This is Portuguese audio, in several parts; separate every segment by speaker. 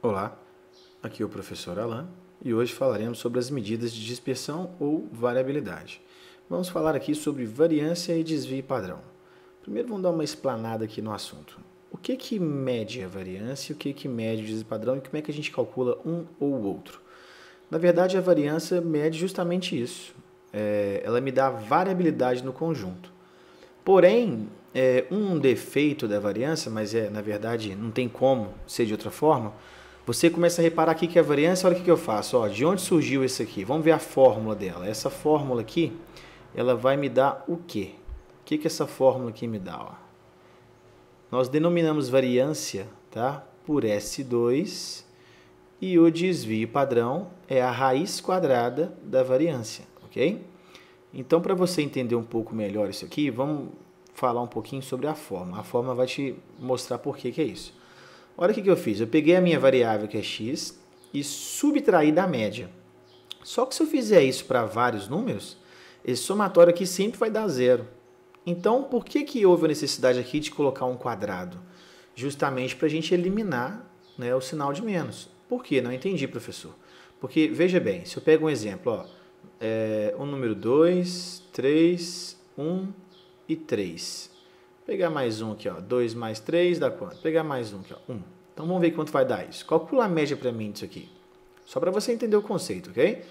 Speaker 1: Olá, aqui é o professor Alan e hoje falaremos sobre as medidas de dispersão ou variabilidade. Vamos falar aqui sobre variância e desvio padrão. Primeiro vamos dar uma explanada aqui no assunto. O que mede a variância, o que mede o desvio padrão e como é que a gente calcula um ou outro? Na verdade, a variância mede justamente isso. Ela me dá a variabilidade no conjunto. Porém, um defeito da variância, mas na verdade não tem como ser de outra forma, você começa a reparar aqui que a variância, olha o que eu faço, ó, de onde surgiu isso aqui? Vamos ver a fórmula dela. Essa fórmula aqui, ela vai me dar o quê? O que essa fórmula aqui me dá? Ó? Nós denominamos variância, tá, por S2 e o desvio padrão é a raiz quadrada da variância, ok? Então, para você entender um pouco melhor isso aqui, vamos falar um pouquinho sobre a forma. A forma vai te mostrar por que é isso. Olha o que eu fiz. Eu peguei a minha variável, que é x, e subtraí da média. Só que se eu fizer isso para vários números, esse somatório aqui sempre vai dar zero. Então, por que houve a necessidade aqui de colocar um quadrado? Justamente para a gente eliminar, né, o sinal de menos. Por quê? Não entendi, professor. Porque, veja bem, se eu pego um exemplo, ó, o número 2, 3, 1 e 3. Vou pegar mais um aqui, ó, 2 mais 3 dá quanto? Vou pegar mais um aqui, ó, 1. Então vamos ver quanto vai dar isso. Calcula a média para mim disso aqui. Só para você entender o conceito, ok?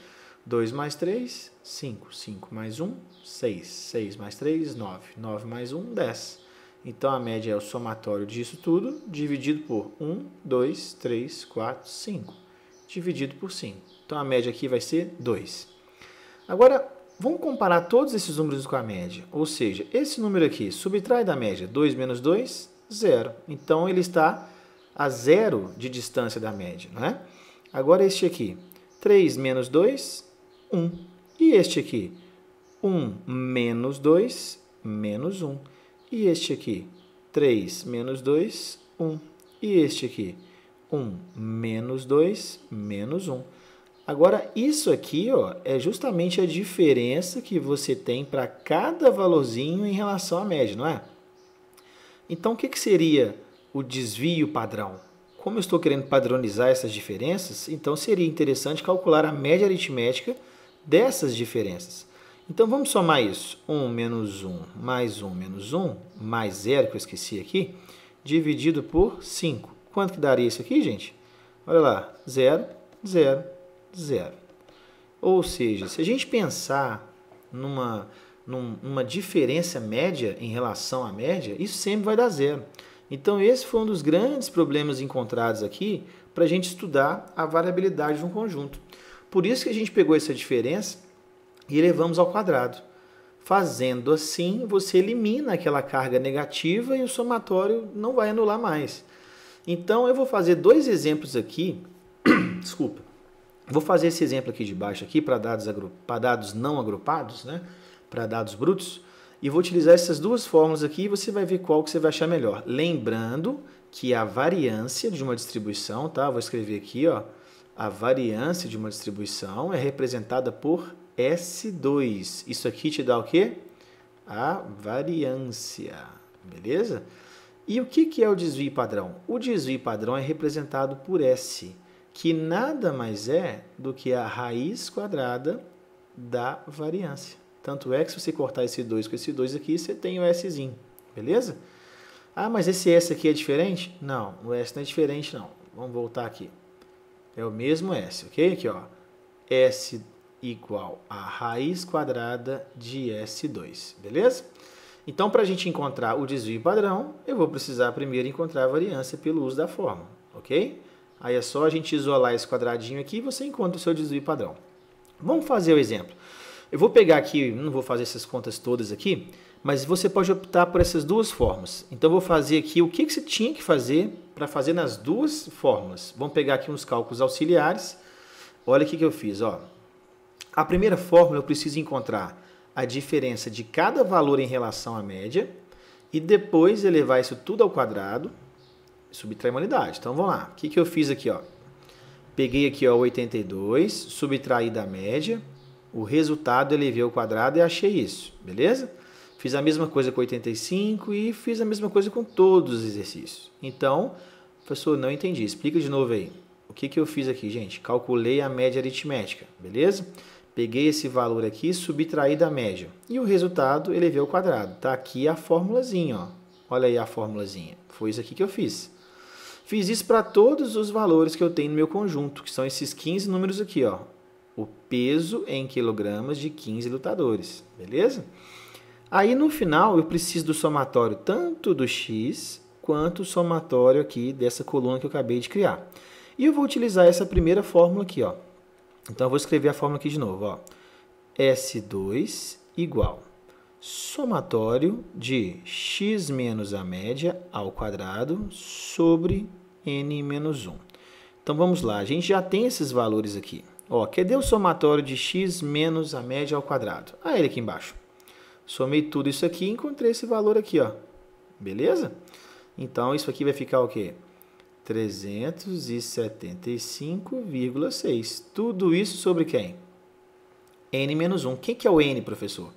Speaker 1: 2 mais 3, 5. 5 mais 1, 6. 6 mais 3, 9. 9 mais 1, 10. Então a média é o somatório disso tudo dividido por 1, 2, 3, 4, 5. Dividido por 5. Então a média aqui vai ser 2. Agora, vamos comparar todos esses números com a média. Ou seja, esse número aqui subtrai da média 2 menos 2, 0. Então, ele está a 0 de distância da média, não é? Agora, este aqui, 3 menos 2, 1. E este aqui, 1 menos 2, menos 1. E este aqui, 3 menos 2, 1. E este aqui, 1 menos 2, menos 1. Agora, isso aqui, ó, é justamente a diferença que você tem para cada valorzinho em relação à média, não é? Então, o que seria o desvio padrão? Como eu estou querendo padronizar essas diferenças, então seria interessante calcular a média aritmética dessas diferenças. Então, vamos somar isso. 1 menos 1 mais 1 menos 1, mais 0, que eu esqueci aqui, dividido por 5. Quanto que daria isso aqui, gente? Olha lá, 0, 0. 0. Ou seja, se a gente pensar numa diferença média em relação à média, isso sempre vai dar zero. Então, esse foi um dos grandes problemas encontrados aqui para a gente estudar a variabilidade de um conjunto. Por isso que a gente pegou essa diferença e elevamos ao quadrado. Fazendo assim, você elimina aquela carga negativa e o somatório não vai anular mais. Então, eu vou fazer dois exemplos aqui. Desculpa. Vou fazer esse exemplo aqui de baixo aqui para dados não agrupados, né? Para dados brutos, e vou utilizar essas duas fórmulas aqui e você vai ver qual que você vai achar melhor. Lembrando que a variância de uma distribuição, tá? Vou escrever aqui, ó, a variância de uma distribuição é representada por S2. Isso aqui te dá o quê? A variância, beleza? E o que é o desvio padrão? O desvio padrão é representado por S, que nada mais é do que a raiz quadrada da variância. Tanto é que se você cortar esse 2 com esse 2 aqui, você tem o Szinho, beleza? Ah, mas esse S aqui é diferente? Não, o S não é diferente não. Vamos voltar aqui. É o mesmo S, ok? Aqui, ó. S igual a raiz quadrada de S2, beleza? Então, para a gente encontrar o desvio padrão, eu vou precisar primeiro encontrar a variância pelo uso da fórmula, ok? Aí é só a gente isolar esse quadradinho aqui e você encontra o seu desvio padrão. Vamos fazer o exemplo. Eu vou pegar aqui, não vou fazer essas contas todas aqui, mas você pode optar por essas duas formas. Então, eu vou fazer aqui o que você tinha que fazer para fazer nas duas fórmulas. Vamos pegar aqui uns cálculos auxiliares. Olha o que eu fiz. Ó. A primeira fórmula eu preciso encontrar a diferença de cada valor em relação à média e depois elevar isso tudo ao quadrado. Subtrair uma unidade. Então, vamos lá. O que eu fiz aqui? Ó? Peguei aqui ó, 82, subtraí da média, o resultado elevei ao quadrado e achei isso, beleza? Fiz a mesma coisa com 85 e fiz a mesma coisa com todos os exercícios. Então, professor, não entendi. Explica de novo aí. O que eu fiz aqui, gente? Calculei a média aritmética, beleza? Peguei esse valor aqui, subtraí da média. E o resultado, elevei ao quadrado. Tá aqui a formulazinha, ó. Olha aí a formulazinha. Foi isso aqui que eu fiz. Fiz isso para todos os valores que eu tenho no meu conjunto, que são esses 15 números aqui, ó. O peso em quilogramas de 15 lutadores, beleza? Aí, no final, eu preciso do somatório tanto do X quanto o somatório aqui dessa coluna que eu acabei de criar. E eu vou utilizar essa primeira fórmula aqui, ó. Então, eu vou escrever a fórmula aqui de novo, ó. S2 igual somatório de x menos a média ao quadrado sobre n menos 1. Então, vamos lá. A gente já tem esses valores aqui. Ó, cadê o somatório de x menos a média ao quadrado? Ah, ele aqui embaixo. Somei tudo isso aqui e encontrei esse valor aqui, ó. Beleza? Então, isso aqui vai ficar o quê? 375,6. Tudo isso sobre quem? N menos 1. Quem que é o N, professor?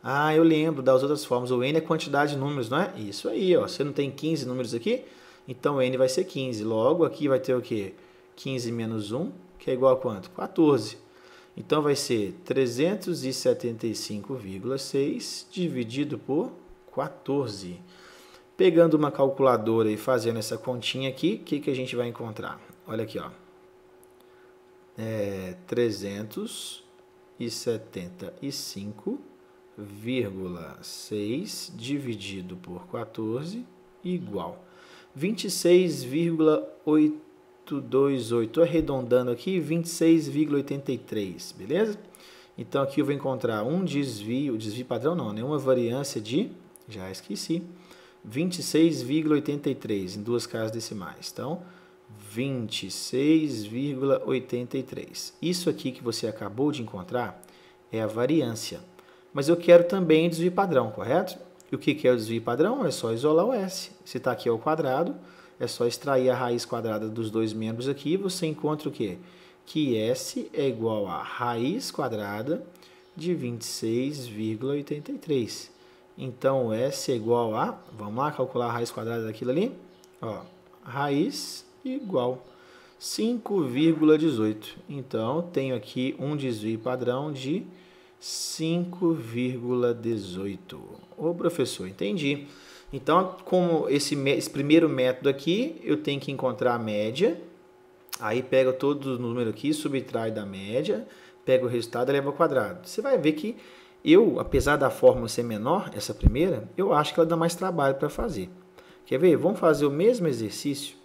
Speaker 1: Ah, eu lembro das outras formas. O N é quantidade de números, não é? Isso aí, ó. Você não tem 15 números aqui? Então, N vai ser 15. Logo, aqui vai ter o quê? 15 menos 1, que é igual a quanto? 14. Então, vai ser 375,6 dividido por 14. Pegando uma calculadora e fazendo essa continha aqui, o que a gente vai encontrar? Olha aqui, ó. 375,6 dividido por 14 igual 26,828. Arredondando aqui, 26,83, beleza? Então, aqui eu vou encontrar um desvio padrão não, né? Uma variância de, já esqueci, 26,83 em duas casas decimais. Então, 26,83. Isso aqui que você acabou de encontrar é a variância. Mas eu quero também o desvio padrão, correto? E o que é o desvio padrão? É só isolar o S. Se está aqui ao quadrado, é só extrair a raiz quadrada dos dois membros aqui e você encontra o quê? Que S é igual a raiz quadrada de 26,83. Então, S é igual a, vamos lá calcular a raiz quadrada daquilo ali? Ó, raiz igual 5,18. Então, tenho aqui um desvio padrão de 5,18. Ô, professor, entendi. Então, como esse primeiro método aqui, eu tenho que encontrar a média. Aí, pega todos os números aqui, subtrai da média, pega o resultado e leva ao quadrado. Você vai ver que eu, apesar da fórmula ser menor, essa primeira, eu acho que ela dá mais trabalho para fazer. Quer ver? Vamos fazer o mesmo exercício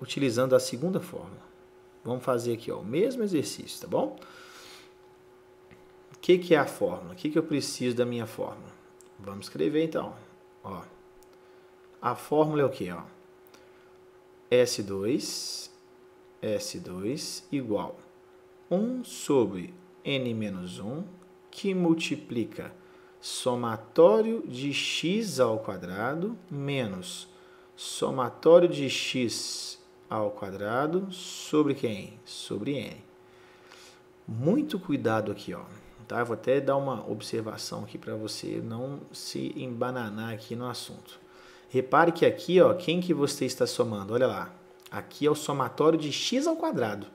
Speaker 1: utilizando a segunda fórmula. Vamos fazer aqui, ó, o mesmo exercício, tá bom? O que é a fórmula? O que eu preciso da minha fórmula? Vamos escrever então. Ó, a fórmula é o que? S2 igual 1 sobre n menos 1, que multiplica somatório de x ao quadrado menos somatório de x ao quadrado sobre quem? Sobre n. Muito cuidado aqui, ó. Tá? Eu vou até dar uma observação aqui para você não se embananar aqui no assunto. Repare que aqui, ó, quem que você está somando? Olha lá. Aqui é o somatório de x ao quadrado.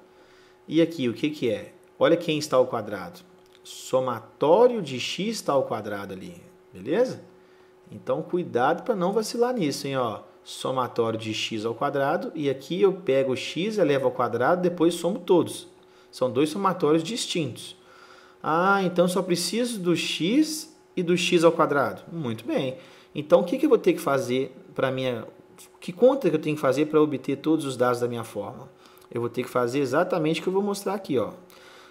Speaker 1: E aqui, o que é? Olha quem está ao quadrado. Somatório de x está ao quadrado ali. Beleza? Então, cuidado para não vacilar nisso, hein? Ó, somatório de x ao quadrado. E aqui eu pego o x, elevo ao quadrado, depois somo todos. São dois somatórios distintos. Ah, então só preciso do x e do x ao quadrado. Muito bem. Então, o que eu vou ter que fazer para minha... Que conta que eu tenho que fazer para obter todos os dados da minha fórmula? Eu vou ter que fazer exatamente o que eu vou mostrar aqui, ó.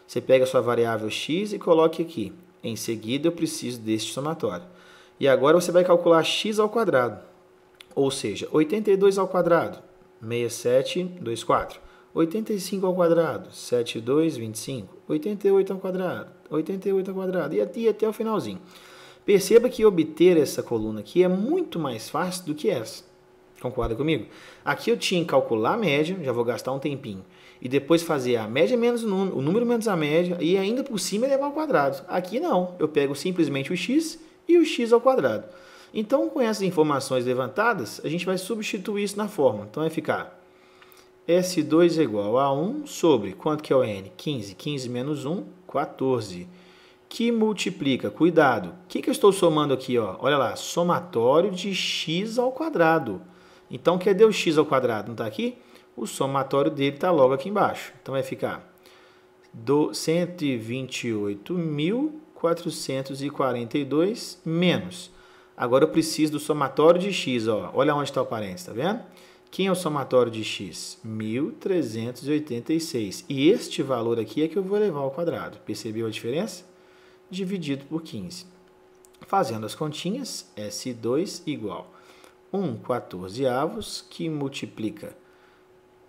Speaker 1: Você pega a sua variável x e coloque aqui. Em seguida, eu preciso deste somatório. E agora você vai calcular x ao quadrado. Ou seja, 82 ao quadrado, 6724. 85 ao quadrado, 7225. 88 ao quadrado, 88 ao quadrado. E até o finalzinho. Perceba que obter essa coluna aqui é muito mais fácil do que essa. Concorda comigo? Aqui eu tinha que calcular a média, já vou gastar um tempinho. E depois fazer a média menos o número menos a média, e ainda por cima elevar ao quadrado. Aqui não, eu pego simplesmente o x e o x ao quadrado. Então, com essas informações levantadas, a gente vai substituir isso na fórmula. Então, vai ficar S2 é igual a 1 sobre, quanto que é o N? 15. 15 menos 1, 14. Que multiplica, cuidado, o que eu estou somando aqui? Ó? Olha lá, somatório de x ao quadrado. Então, cadê o x ao quadrado? Não está aqui? O somatório dele está logo aqui embaixo. Então, vai ficar 128.442 menos. Agora, eu preciso do somatório de x. Ó. Olha onde está o parênteses, tá vendo? Quem é o somatório de x? 1.386. E este valor aqui é que eu vou levar ao quadrado. Percebeu a diferença? Dividido por 15. Fazendo as continhas, S2 igual 1/14, que multiplica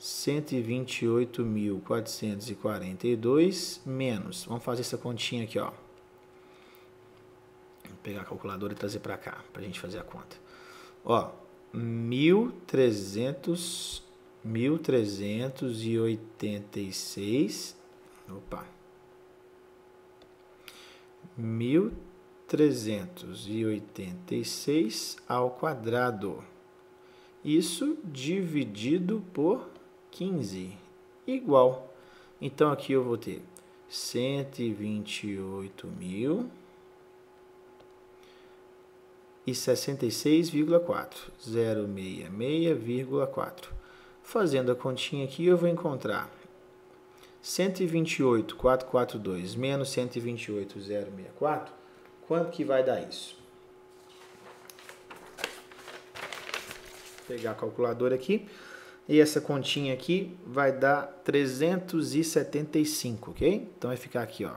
Speaker 1: 128.442 menos, vamos fazer essa continha aqui, ó. Vou pegar a calculadora e trazer para cá, para a gente fazer a conta. Ó, 1.386, opa, 1.386 ao quadrado. Isso dividido por 15, igual. Então, aqui eu vou ter 128.066,4, 066,4. Fazendo a continha aqui, eu vou encontrar 128.442 menos 128.064, quanto que vai dar isso? Vou pegar a calculadora aqui, e essa continha aqui vai dar 375, ok? Então vai ficar aqui, ó,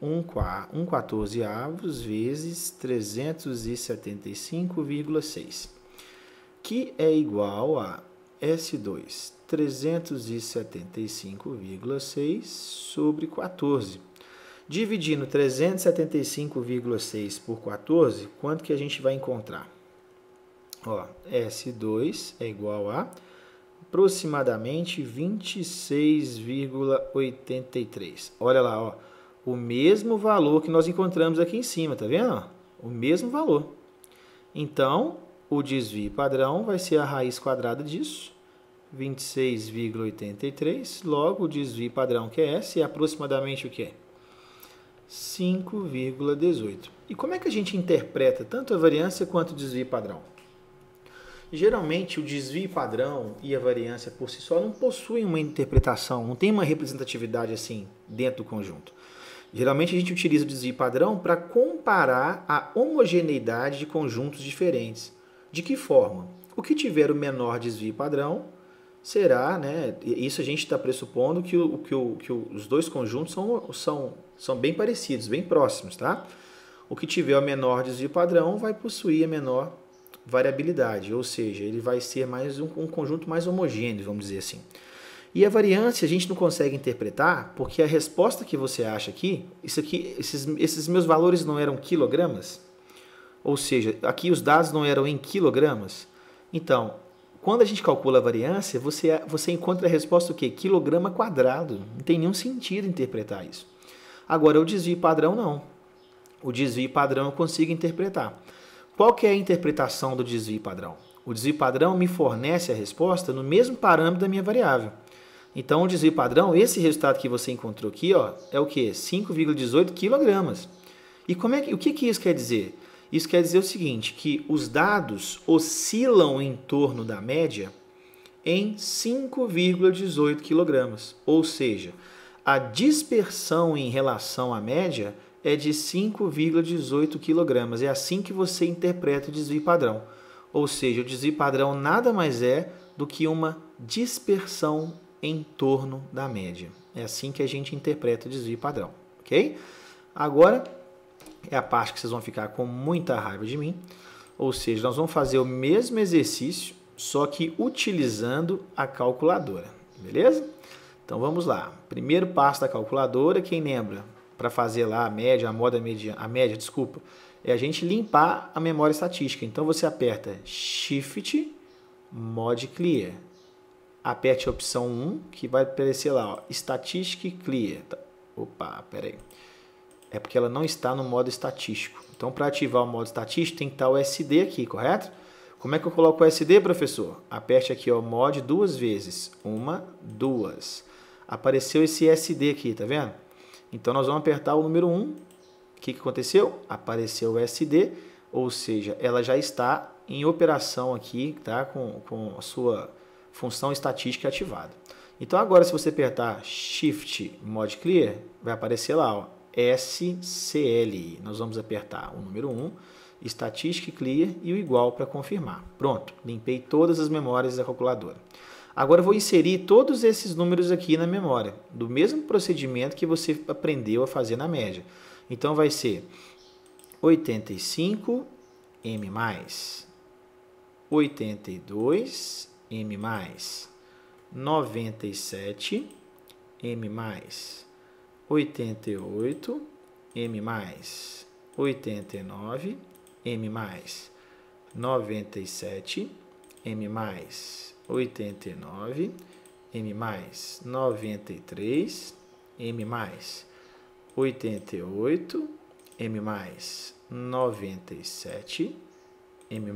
Speaker 1: 1/14 vezes 375,6, que é igual a S2, 375,6 sobre 14. Dividindo 375,6 por 14, quanto que a gente vai encontrar? Ó, S2 é igual a aproximadamente 26,83. Olha lá, ó, o mesmo valor que nós encontramos aqui em cima, tá vendo? O mesmo valor. Então, o desvio padrão vai ser a raiz quadrada disso, 26,83. Logo, o desvio padrão, que é S, é aproximadamente o quê? 5,18. E como é que a gente interpreta tanto a variância quanto o desvio padrão? Geralmente, o desvio padrão e a variância por si só não possuem uma interpretação, não tem uma representatividade assim dentro do conjunto. Geralmente, a gente utiliza o desvio padrão para comparar a homogeneidade de conjuntos diferentes. De que forma? O que tiver o menor desvio padrão será, né? Isso a gente está pressupondo que os dois conjuntos são bem parecidos, bem próximos, tá? O que tiver o menor desvio padrão vai possuir a menor variabilidade, ou seja, ele vai ser mais um conjunto mais homogêneo, vamos dizer assim. E a variância a gente não consegue interpretar porque a resposta que você acha aqui, esses meus valores não eram quilogramas, ou seja, aqui os dados não eram em quilogramas. Então, quando a gente calcula a variância, você encontra a resposta o quê? Quilograma quadrado. Não tem nenhum sentido interpretar isso. Agora, o desvio padrão não. O desvio padrão eu consigo interpretar. Qual que é a interpretação do desvio padrão? O desvio padrão me fornece a resposta no mesmo parâmetro da minha variável. Então, o desvio padrão, esse resultado que você encontrou aqui, ó, é o quê? 5,18 quilogramas. E o que isso quer dizer? Isso quer dizer o seguinte, que os dados oscilam em torno da média em 5,18 quilogramas. Ou seja, a dispersão em relação à média é de 5,18 kg. É assim que você interpreta o desvio padrão. Ou seja, o desvio padrão nada mais é do que uma dispersão em torno da média. É assim que a gente interpreta o desvio padrão, ok? Agora é a parte que vocês vão ficar com muita raiva de mim. Ou seja, nós vamos fazer o mesmo exercício, só que utilizando a calculadora, beleza? Então vamos lá. Primeiro passo da calculadora, quem lembra? Para fazer lá a média, desculpa, é a gente limpar a memória estatística. Então você aperta Shift Mod Clear. Aperte a opção 1, que vai aparecer lá, ó, Statistic Clear. Opa, peraí. É porque ela não está no modo estatístico. Então, para ativar o modo estatístico, tem que estar o SD aqui, correto? Como é que eu coloco o SD, professor? Aperte aqui, ó, mod 2 vezes. 1, 2. Apareceu esse SD aqui, tá vendo? Então, nós vamos apertar o número 1. O que aconteceu? Apareceu o SD, ou seja, ela já está em operação aqui, tá? Com a sua função estatística ativada. Então, agora, se você apertar Shift Mod Clear, vai aparecer lá, ó, SCLI. Nós vamos apertar o número 1, Statistic Clear e o igual para confirmar. Pronto, limpei todas as memórias da calculadora. Agora eu vou inserir todos esses números aqui na memória, do mesmo procedimento que você aprendeu a fazer na média. Então vai ser 85 M+, 82 M+, 97 M+, 88 M+, 89 M+, 97 M+, 89 M+, 93 M+, 88 M+, 97 M+,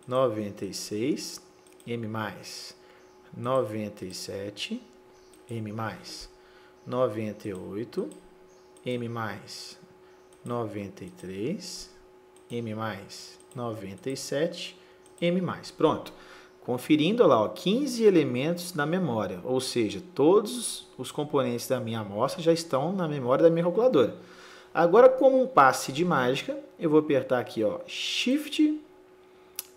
Speaker 1: 96 M+, 97 M+, 98 M+, 93 M+, 97 M+. Pronto. Conferindo lá, ó, 15 elementos na memória, ou seja, todos os componentes da minha amostra já estão na memória da minha calculadora. Agora, como um passe de mágica, eu vou apertar aqui, ó, Shift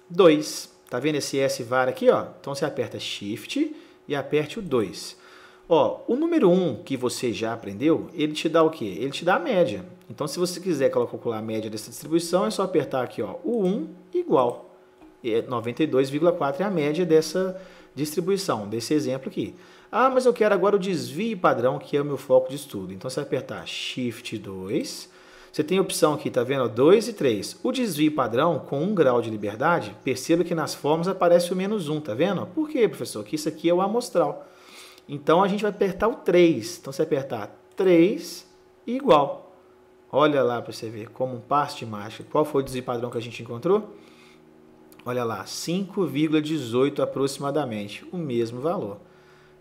Speaker 1: 2. Tá vendo esse S var aqui, ó? Então você aperta Shift e aperte o 2. Ó, o número 1 que você já aprendeu, ele te dá o quê? Ele te dá a média. Então, se você quiser calcular a média dessa distribuição, é só apertar aqui, ó, o 1 igual. 92,4 é a média dessa distribuição, desse exemplo aqui. Ah, mas eu quero agora o desvio padrão, que é o meu foco de estudo. Então, você vai apertar Shift 2. Você tem a opção aqui, tá vendo? 2 e 3. O desvio padrão, com 1 grau de liberdade, perceba que nas fórmulas aparece o -1, tá vendo? Por quê, professor? Porque isso aqui é o amostral. Então, a gente vai apertar o 3. Então, você vai apertar 3 e igual. Olha lá para você ver, como um passe de mágica. Qual foi o desvio padrão que a gente encontrou? Olha lá, 5,18 aproximadamente, o mesmo valor.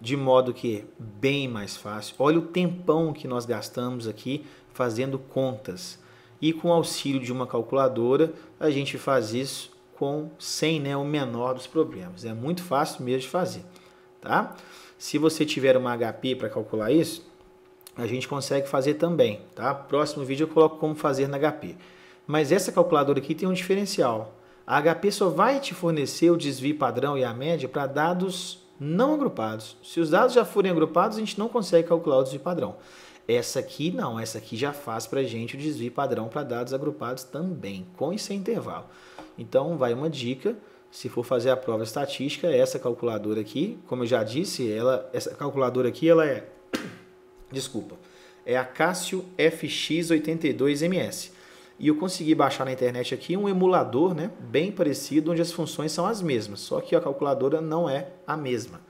Speaker 1: De modo que bem mais fácil. Olha o tempão que nós gastamos aqui fazendo contas. E com o auxílio de uma calculadora, a gente faz isso sem, né, o menor dos problemas. É muito fácil mesmo de fazer, tá? Se você tiver uma HP para calcular isso, a gente consegue fazer também, tá? Próximo vídeo eu coloco como fazer na HP. Mas essa calculadora aqui tem um diferencial. A HP só vai te fornecer o desvio padrão e a média para dados não agrupados. Se os dados já forem agrupados, a gente não consegue calcular o desvio padrão. Essa aqui não, essa aqui já faz para a gente o desvio padrão para dados agrupados também, com e sem intervalo. Então, vai uma dica, se for fazer a prova estatística, essa calculadora aqui, como eu já disse, essa calculadora aqui, ela é, é a Casio FX82MS. E eu consegui baixar na internet aqui um emulador, né, bem parecido, onde as funções são as mesmas, só que a calculadora não é a mesma.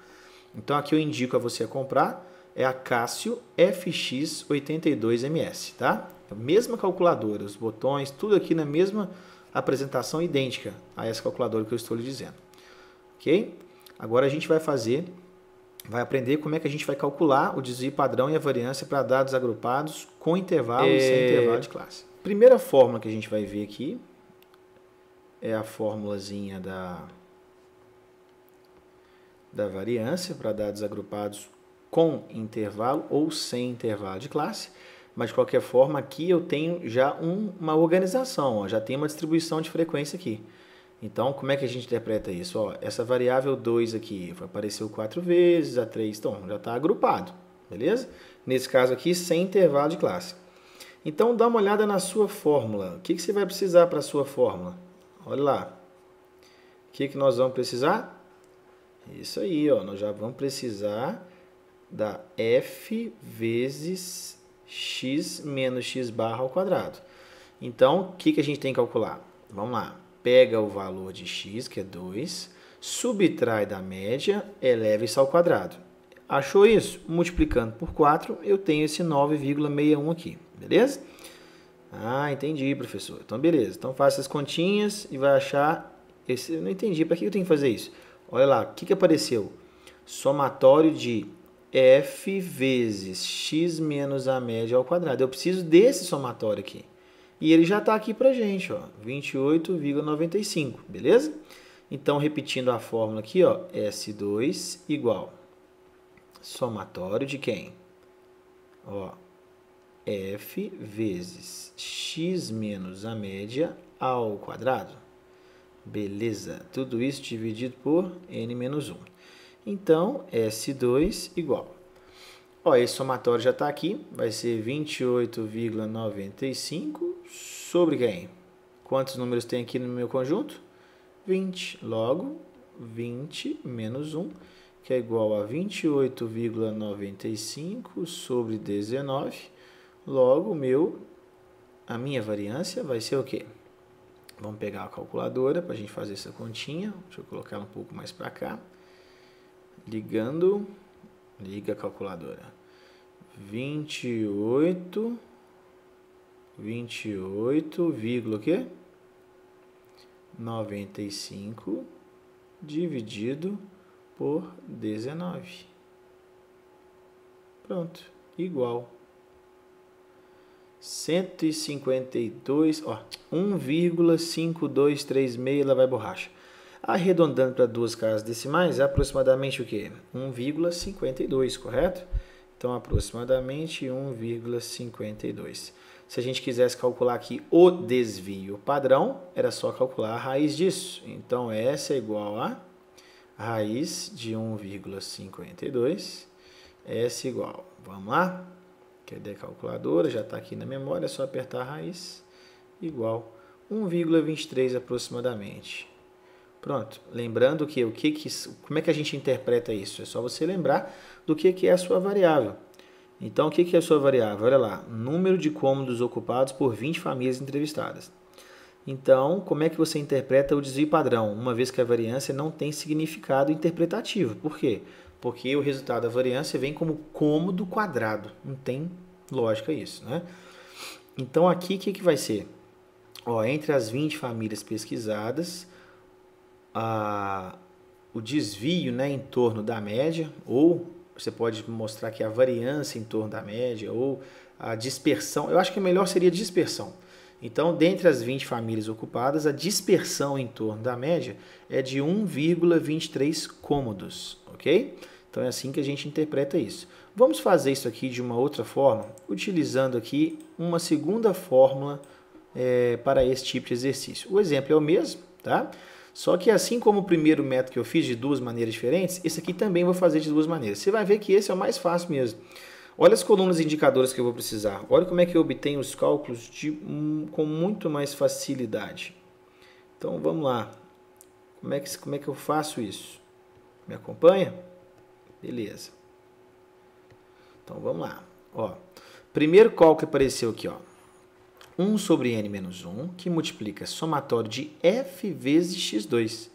Speaker 1: Então aqui eu indico a você comprar, é a Casio FX82MS, tá? A mesma calculadora, os botões, tudo aqui na mesma apresentação idêntica a essa calculadora que eu estou lhe dizendo. Ok? Agora a gente vai aprender como é que a gente vai calcular o desvio padrão e a variância para dados agrupados com intervalo e sem intervalo de classe. Primeira fórmula que a gente vai ver aqui é a formulazinha da variância para dados agrupados com intervalo ou sem intervalo de classe. Mas, de qualquer forma, aqui eu tenho já uma organização, ó, já tem uma distribuição de frequência aqui. Então, como é que a gente interpreta isso? Ó, essa variável 2 aqui apareceu 4 vezes, a 3, então, já está agrupado, beleza? Nesse caso aqui, sem intervalo de classe. Então, dá uma olhada na sua fórmula. O que você vai precisar para a sua fórmula? Olha lá. O que nós vamos precisar? Isso aí, ó, nós já vamos precisar da f vezes x menos x barra ao quadrado. Então, o que a gente tem que calcular? Vamos lá. Pega o valor de x, que é 2, subtrai da média, eleva isso ao quadrado. Achou isso? Multiplicando por 4, eu tenho esse 9,61 aqui. Beleza? Ah, entendi, professor. Então, beleza. Então, faça as continhas e vai achar Eu não entendi, para que eu tenho que fazer isso? Olha lá, o que apareceu? Somatório de f vezes x menos a média ao quadrado. Eu preciso desse somatório aqui. E ele já está aqui para a gente, ó, 28,95, beleza? Então, repetindo a fórmula aqui, ó, S2 igual somatório de quem? Ó, f vezes x menos a média ao quadrado. Beleza, tudo isso dividido por n menos 1. Então, S2 igual. Ó, esse somatório já está aqui, vai ser 28,95 sobre quem? Quantos números tem aqui no meu conjunto? 20. Logo, 20 menos 1, que é igual a 28,95 sobre 19. Logo, a minha variância vai ser o quê? Vamos pegar a calculadora para a gente fazer essa continha. Deixa eu colocar ela um pouco mais para cá. Liga a calculadora. 28, o quê? 95 dividido por 19. Pronto, igual 152, ó, 1,5236 lá vai borracha. Arredondando para duas casas decimais, é aproximadamente o quê? 1,52, correto? Então, aproximadamente 1,52. Se a gente quisesse calcular aqui o desvio padrão, era só calcular a raiz disso. Então, essa é igual a raiz de 1,52. Essa é igual, vamos lá? Cadê a calculadora? Já está aqui na memória, é só apertar a raiz. Igual 1,23 aproximadamente. Pronto, lembrando que como é que a gente interpreta isso? É só você lembrar do que é a sua variável. Então, o que é a sua variável? Olha lá, número de cômodos ocupados por 20 famílias entrevistadas. Então, como é que você interpreta o desvio padrão? Uma vez que a variância não tem significado interpretativo. Por quê? Porque o resultado da variância vem como cômodo quadrado. Não tem lógica isso, né? Então, aqui, o que vai ser? Ó, entre as 20 famílias pesquisadas, o desvio, né, em torno da média, ou você pode mostrar que a variância em torno da média, ou a dispersão, eu acho que melhor seria dispersão. Então, dentre as 20 famílias ocupadas, a dispersão em torno da média é de 1,23 cômodos, ok? Então, é assim que a gente interpreta isso. Vamos fazer isso aqui de uma outra forma, utilizando aqui uma segunda fórmula para esse tipo de exercício. O exemplo é o mesmo, tá? Só que assim como o primeiro método que eu fiz de duas maneiras diferentes, esse aqui também vou fazer de duas maneiras. Você vai ver que esse é o mais fácil mesmo. Olha as colunas indicadoras que eu vou precisar. Olha como é que eu obtenho os cálculos com muito mais facilidade. Então vamos lá. Como é que eu faço isso? Me acompanha? Beleza. Então vamos lá. Ó, primeiro cálculo que apareceu aqui, ó. 1 sobre n menos 1, que multiplica somatório de f vezes x2.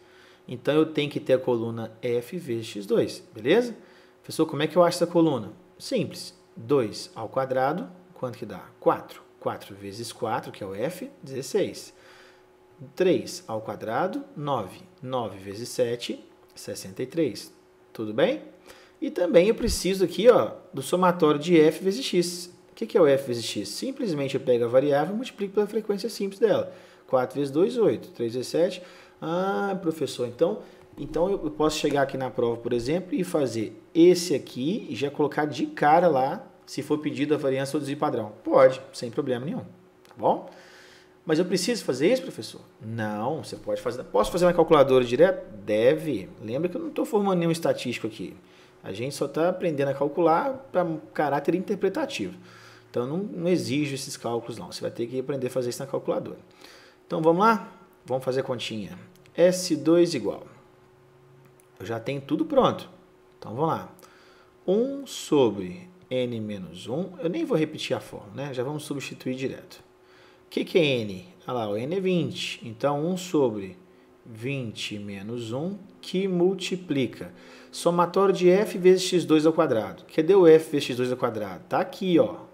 Speaker 1: Então, eu tenho que ter a coluna f vezes x2, beleza? Professor, como é que eu acho essa coluna? Simples. 2 ao quadrado, quanto que dá? 4. 4 vezes 4, que é o f, 16. 3 ao quadrado, 9. 9 vezes 7, 63. Tudo bem? E também eu preciso aqui, ó, do somatório de f vezes x. O que é o f vezes x? Simplesmente eu pego a variável e multiplico pela frequência simples dela. 4 vezes 2, 8. 3 vezes 7. Ah, professor, então eu posso chegar aqui na prova, por exemplo, e fazer esse aqui e já colocar de cara lá, se for pedido a variância ou desvio padrão. Pode, sem problema nenhum, tá bom? Mas eu preciso fazer isso, professor? Não, você pode fazer. Posso fazer na calculadora direto? Deve. Lembra que eu não estou formando nenhum estatístico aqui. A gente só está aprendendo a calcular para caráter interpretativo. Então, não exige esses cálculos, não. Você vai ter que aprender a fazer isso na calculadora. Então, vamos lá? Vamos fazer a continha. S2 igual. Eu já tenho tudo pronto. Então, vamos lá. 1 sobre n menos 1. Eu nem vou repetir a fórmula, né? Já vamos substituir direto. O que é n? Olha lá, o n é 20. Então, 1 sobre 20 menos 1, que multiplica somatório de f vezes x2 ao quadrado. Cadê o f vezes x2 ao quadrado? Está aqui, ó.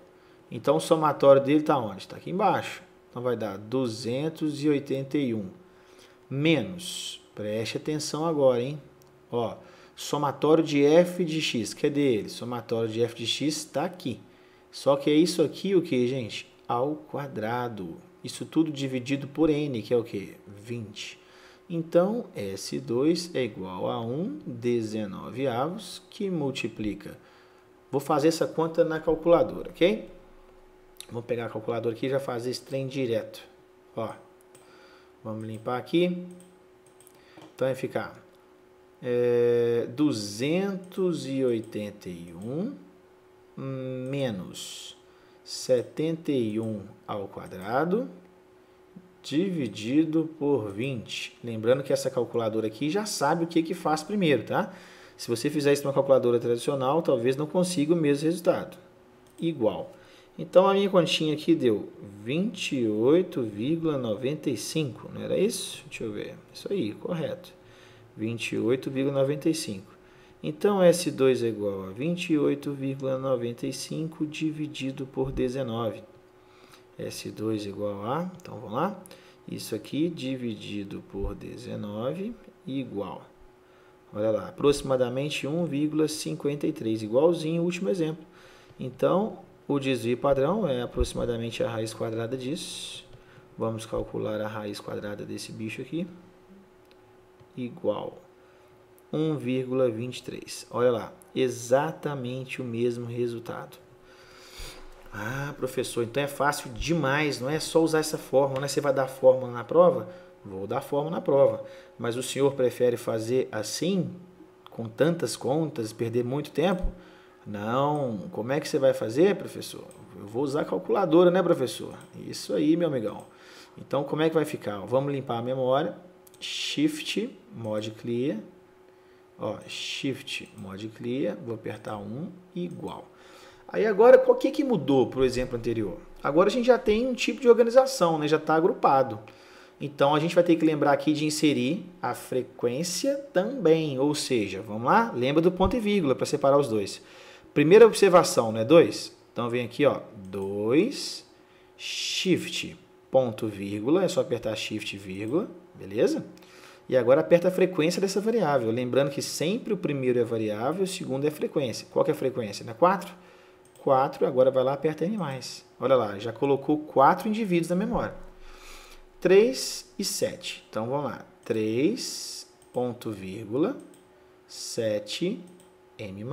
Speaker 1: Então, o somatório dele está onde? Está aqui embaixo. Então, vai dar 281 menos, preste atenção agora, hein? Ó, somatório de f de x, cadê ele? Somatório de f de x está aqui. Só que é isso aqui o que, gente? Ao quadrado. Isso tudo dividido por n, que é o que? 20. Então, S2 é igual a 1/19, que multiplica. Vou fazer essa conta na calculadora, ok? Vou pegar a calculadora aqui e já fazer esse trem direto. Ó, vamos limpar aqui. Então, vai ficar 281 menos 71 ao quadrado dividido por 20. Lembrando que essa calculadora aqui já sabe o que faz primeiro, tá? Se você fizer isso numa calculadora tradicional, talvez não consiga o mesmo resultado. Igual. Então, a minha continha aqui deu 28,95, não era isso? Deixa eu ver. Isso aí, correto. 28,95. Então, S2 é igual a 28,95 dividido por 19. S2 igual a, então vamos lá, isso aqui dividido por 19 igual, olha lá, aproximadamente 1,53, igualzinho ao último exemplo. Então, o desvio padrão é aproximadamente a raiz quadrada disso. Vamos calcular a raiz quadrada desse bicho aqui, igual 1,23. Olha lá, exatamente o mesmo resultado. Ah, professor, então é fácil demais, não é só usar essa fórmula, né? Você vai dar fórmula na prova? Vou dar fórmula na prova. Mas o senhor prefere fazer assim, com tantas contas, perder muito tempo? Não. Como é que você vai fazer, professor? Eu vou usar a calculadora, né, professor? Isso aí, meu amigão. Então, como é que vai ficar? Vamos limpar a memória. Shift, mod clear. Ó, Shift, mod clear. Vou apertar 1, igual. Aí agora, o que mudou para o exemplo anterior? Agora a gente já tem um tipo de organização, né? Já está agrupado. Então, a gente vai ter que lembrar aqui de inserir a frequência também. Ou seja, vamos lá? Lembra do ponto e vírgula para separar os dois. Primeira observação, não é 2? Então, vem aqui, ó, 2, shift, ponto, vírgula. É só apertar shift, vírgula, beleza? E agora aperta a frequência dessa variável. Lembrando que sempre o primeiro é variável, o segundo é frequência. Qual que é a frequência? Não é 4? 4, agora vai lá, aperta N+. Olha lá, já colocou 4 indivíduos na memória. 3 e 7. Então, vamos lá. 3, ponto, vírgula, 7, M+.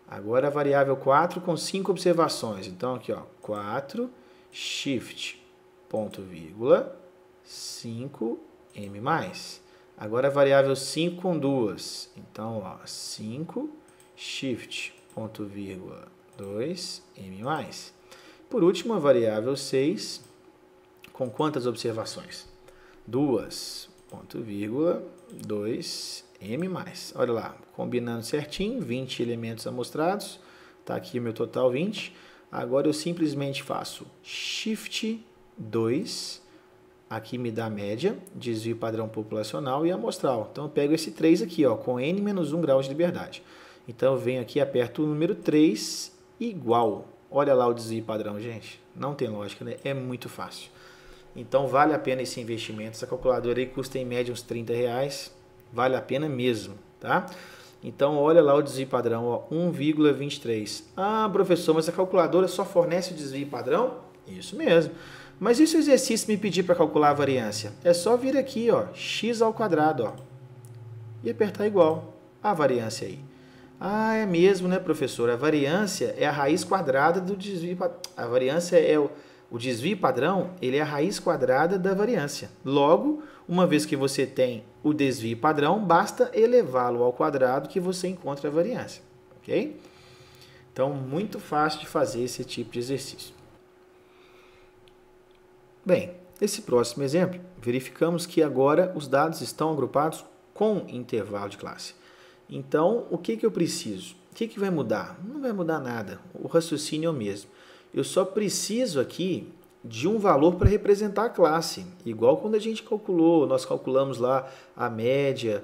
Speaker 1: Agora a variável 4 com 5 observações. Então, aqui, ó, 4, shift, ponto, vírgula, 5, M+. Agora a variável 5 com 2. Então, ó, 5, shift, ponto, vírgula, 2, M+. Por último, a variável 6, com quantas observações? 2, ponto, vírgula, 2, M+. Olha lá, combinando certinho, 20 elementos amostrados, está aqui o meu total 20. Agora eu simplesmente faço Shift 2, aqui me dá a média, desvio padrão populacional e amostral. Então eu pego esse 3 aqui, ó, com N-1 grau de liberdade. Então eu venho aqui e aperto o número 3 igual. Olha lá o desvio padrão, gente. Não tem lógica, né? É muito fácil. Então vale a pena esse investimento. Essa calculadora aí custa em média uns R$30. Vale a pena mesmo, tá? Então olha lá o desvio padrão, ó, 1,23. Ah, professor, mas a calculadora só fornece o desvio padrão? Isso mesmo. Mas e se o exercício me pedir para calcular a variância? É só vir aqui, ó, x ao quadrado, ó, e apertar igual. A variância aí. Ah, é mesmo, né, professor? A variância é a raiz quadrada do desvio. A variância é o desvio padrão, ele é a raiz quadrada da variância. Logo, uma vez que você tem o desvio padrão, basta elevá-lo ao quadrado que você encontra a variância, ok? Então, muito fácil de fazer esse tipo de exercício. Bem, nesse próximo exemplo, verificamos que agora os dados estão agrupados com intervalo de classe. Então, o que eu preciso? O que vai mudar? Não vai mudar nada. O raciocínio é o mesmo. Eu só preciso aqui de um valor para representar a classe. Igual quando a gente calculou, nós calculamos lá a média,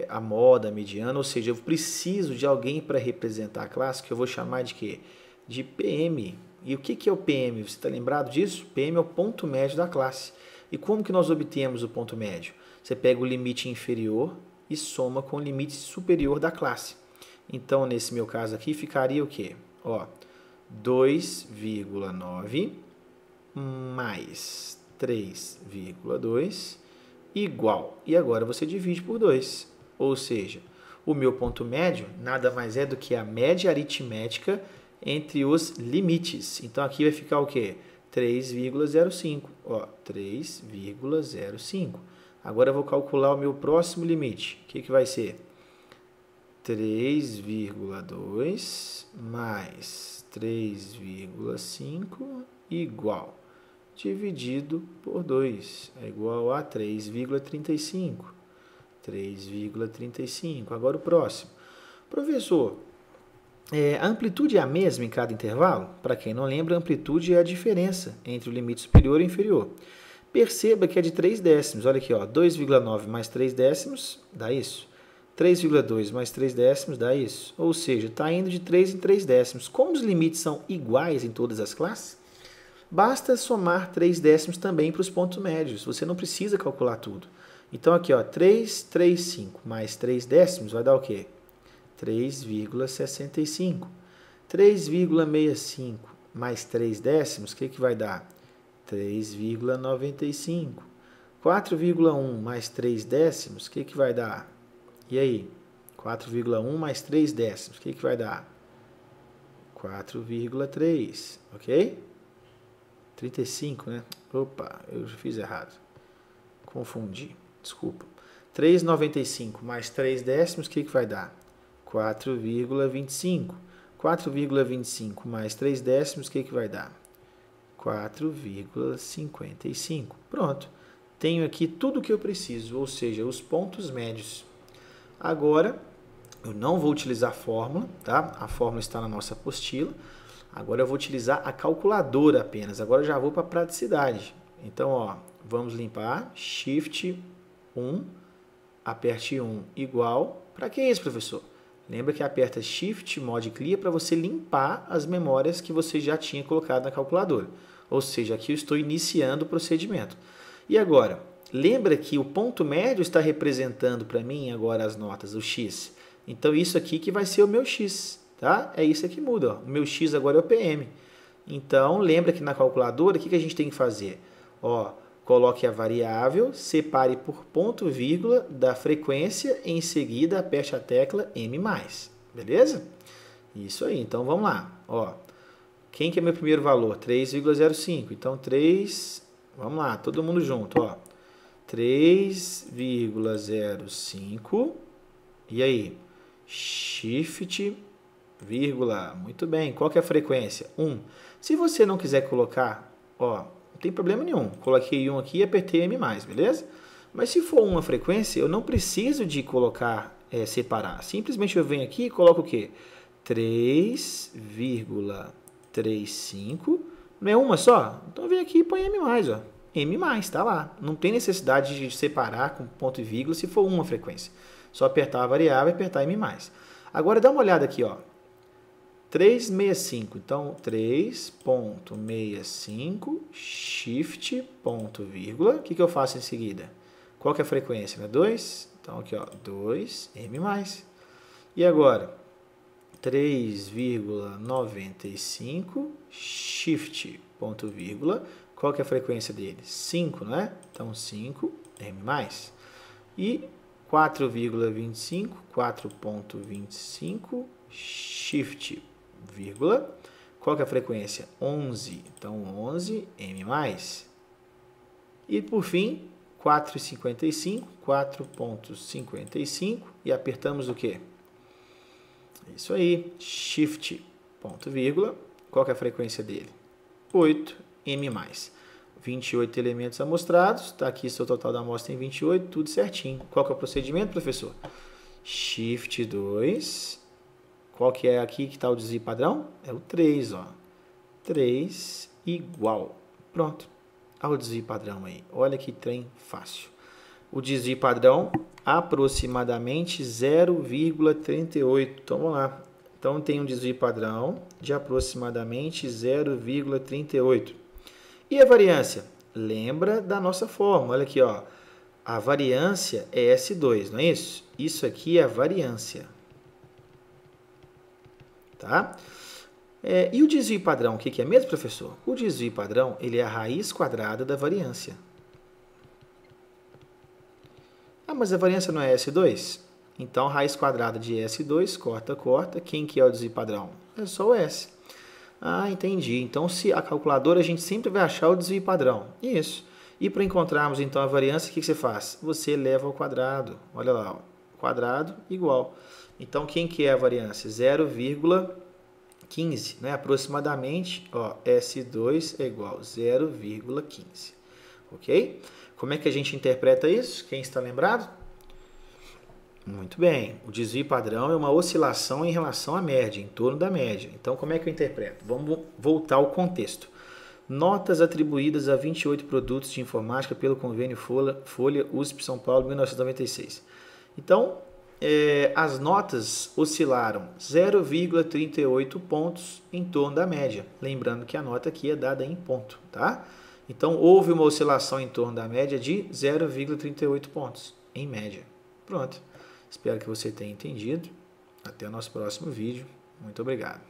Speaker 1: a moda, a mediana. Ou seja, eu preciso de alguém para representar a classe, que eu vou chamar de quê? De PM. E o que é o PM? Você está lembrado disso? PM é o ponto médio da classe. E como que nós obtemos o ponto médio? Você pega o limite inferior e soma com o limite superior da classe. Então, nesse meu caso aqui, ficaria o quê? Ó, 2,9 mais 3,2 igual. E agora você divide por 2. Ou seja, o meu ponto médio nada mais é do que a média aritmética entre os limites. Então, aqui vai ficar o quê? 3,05. Ó, 3,05. Agora eu vou calcular o meu próximo limite. O que vai ser? 3,2 mais 3,5 igual. Dividido por 2 é igual a 3,35. 3,35. Agora o próximo. Professor, a amplitude é a mesma em cada intervalo? Para quem não lembra, a amplitude é a diferença entre o limite superior e inferior. Perceba que é de 3 décimos. Olha aqui, 2,9 mais 3 décimos dá isso. 3,2 mais 3 décimos dá isso. Ou seja, está indo de 3 em 3 décimos. Como os limites são iguais em todas as classes, basta somar 3 décimos também para os pontos médios. Você não precisa calcular tudo. Então, aqui, 3,35 mais 3 décimos vai dar o quê? 3,65. 3,65 mais 3 décimos, o que vai dar? 3,95. 4,1 mais 3 décimos, o que vai dar? E aí? 4,1 mais 3 décimos, o que vai dar? 4,3, ok? 35, né? Opa, eu já fiz errado. Confundi, desculpa. 3,95 mais 3 décimos, o que vai dar? 4,25. 4,25 mais 3 décimos, o que vai dar? 4,55. Pronto. Tenho aqui tudo o que eu preciso, ou seja, os pontos médios. Agora, eu não vou utilizar a fórmula, tá? A fórmula está na nossa apostila. Agora eu vou utilizar a calculadora apenas. Agora eu já vou para a praticidade. Então, vamos limpar. Shift 1, aperte 1 igual. Para que isso, professor? Lembra que aperta Shift Mod Clear para você limpar as memórias que você já tinha colocado na calculadora. Ou seja, aqui eu estou iniciando o procedimento. E agora, lembra que o ponto médio está representando para mim agora as notas, o x. Então, isso aqui que vai ser o meu x, tá? É isso que muda, ó. O meu x agora é o PM. Então, lembra que na calculadora, o que a gente tem que fazer? Coloque a variável, separe por ponto vírgula da frequência, em seguida aperte a tecla M+. Beleza? Isso aí, então vamos lá. Quem que é meu primeiro valor? 3,05. Então, 3... Vamos lá, todo mundo junto, 3,05. E aí? Shift, vírgula. Muito bem. Qual que é a frequência? 1. Se você não quiser colocar, não tem problema nenhum. Coloquei 1 aqui e apertei M+, beleza? Mas se for uma frequência, eu não preciso de colocar, separar. Simplesmente eu venho aqui e coloco o quê? 3,35. Não é uma só? Então vem aqui e põe M+, M+, tá lá. Não tem necessidade de separar com ponto e vírgula se for uma frequência. Só apertar a variável e apertar M+. Agora dá uma olhada aqui, 3,65. Então, 3,65, shift, ponto, vírgula. O que eu faço em seguida? Qual que é a frequência? 2? Então, aqui, 2, M+. E agora? 3,95, shift, ponto, vírgula. Qual que é a frequência dele? 5, não é? Então, 5, M+. E 4,25, 4,25, shift, vírgula. Qual que é a frequência? 11. Então, 11, M+. E, por fim, 4,55, 4,55. E apertamos o quê? Isso aí, shift, ponto, vírgula. Qual que é a frequência dele? 8, M+. 28 elementos amostrados. Está aqui seu total da amostra em 28, tudo certinho. Qual que é o procedimento, professor? Shift 2. Qual que é aqui que está o desvio padrão? É o 3, 3 igual. Pronto. Olha o desvio padrão aí. Olha que trem fácil. O desvio padrão, aproximadamente 0,38. Então, vamos lá. Então, tem um desvio padrão de aproximadamente 0,38. E a variância? lembra da nossa fórmula. Olha aqui, ó. A variância é S2, não é isso? Isso aqui é a variância. Tá? E o desvio padrão, o que é mesmo, professor? O desvio padrão, ele é a raiz quadrada da variância. Ah, mas a variância não é S2? Então, raiz quadrada de S2, corta. Quem que é o desvio padrão? É só o S. Ah, entendi. Então, se a calculadora, a gente sempre vai achar o desvio padrão. Isso. E para encontrarmos, então, a variância, o que você faz? Você eleva ao quadrado. Olha lá, ó. Quadrado igual. Então, quem que é a variância? 0,15, né? Aproximadamente, ó, S2 é igual a 0,15. Ok? Como é que a gente interpreta isso? Quem está lembrado? Muito bem. O desvio padrão é uma oscilação em relação à média, em torno da média. Então, como é que eu interpreto? Vamos voltar ao contexto. Notas atribuídas a 28 produtos de informática pelo convênio Folha USP São Paulo, 1996. Então, as notas oscilaram 0,38 pontos em torno da média. Lembrando que a nota aqui é dada em ponto, tá? Então, houve uma oscilação em torno da média de 0,38 pontos, em média. Pronto. Espero que você tenha entendido. Até o nosso próximo vídeo. Muito obrigado.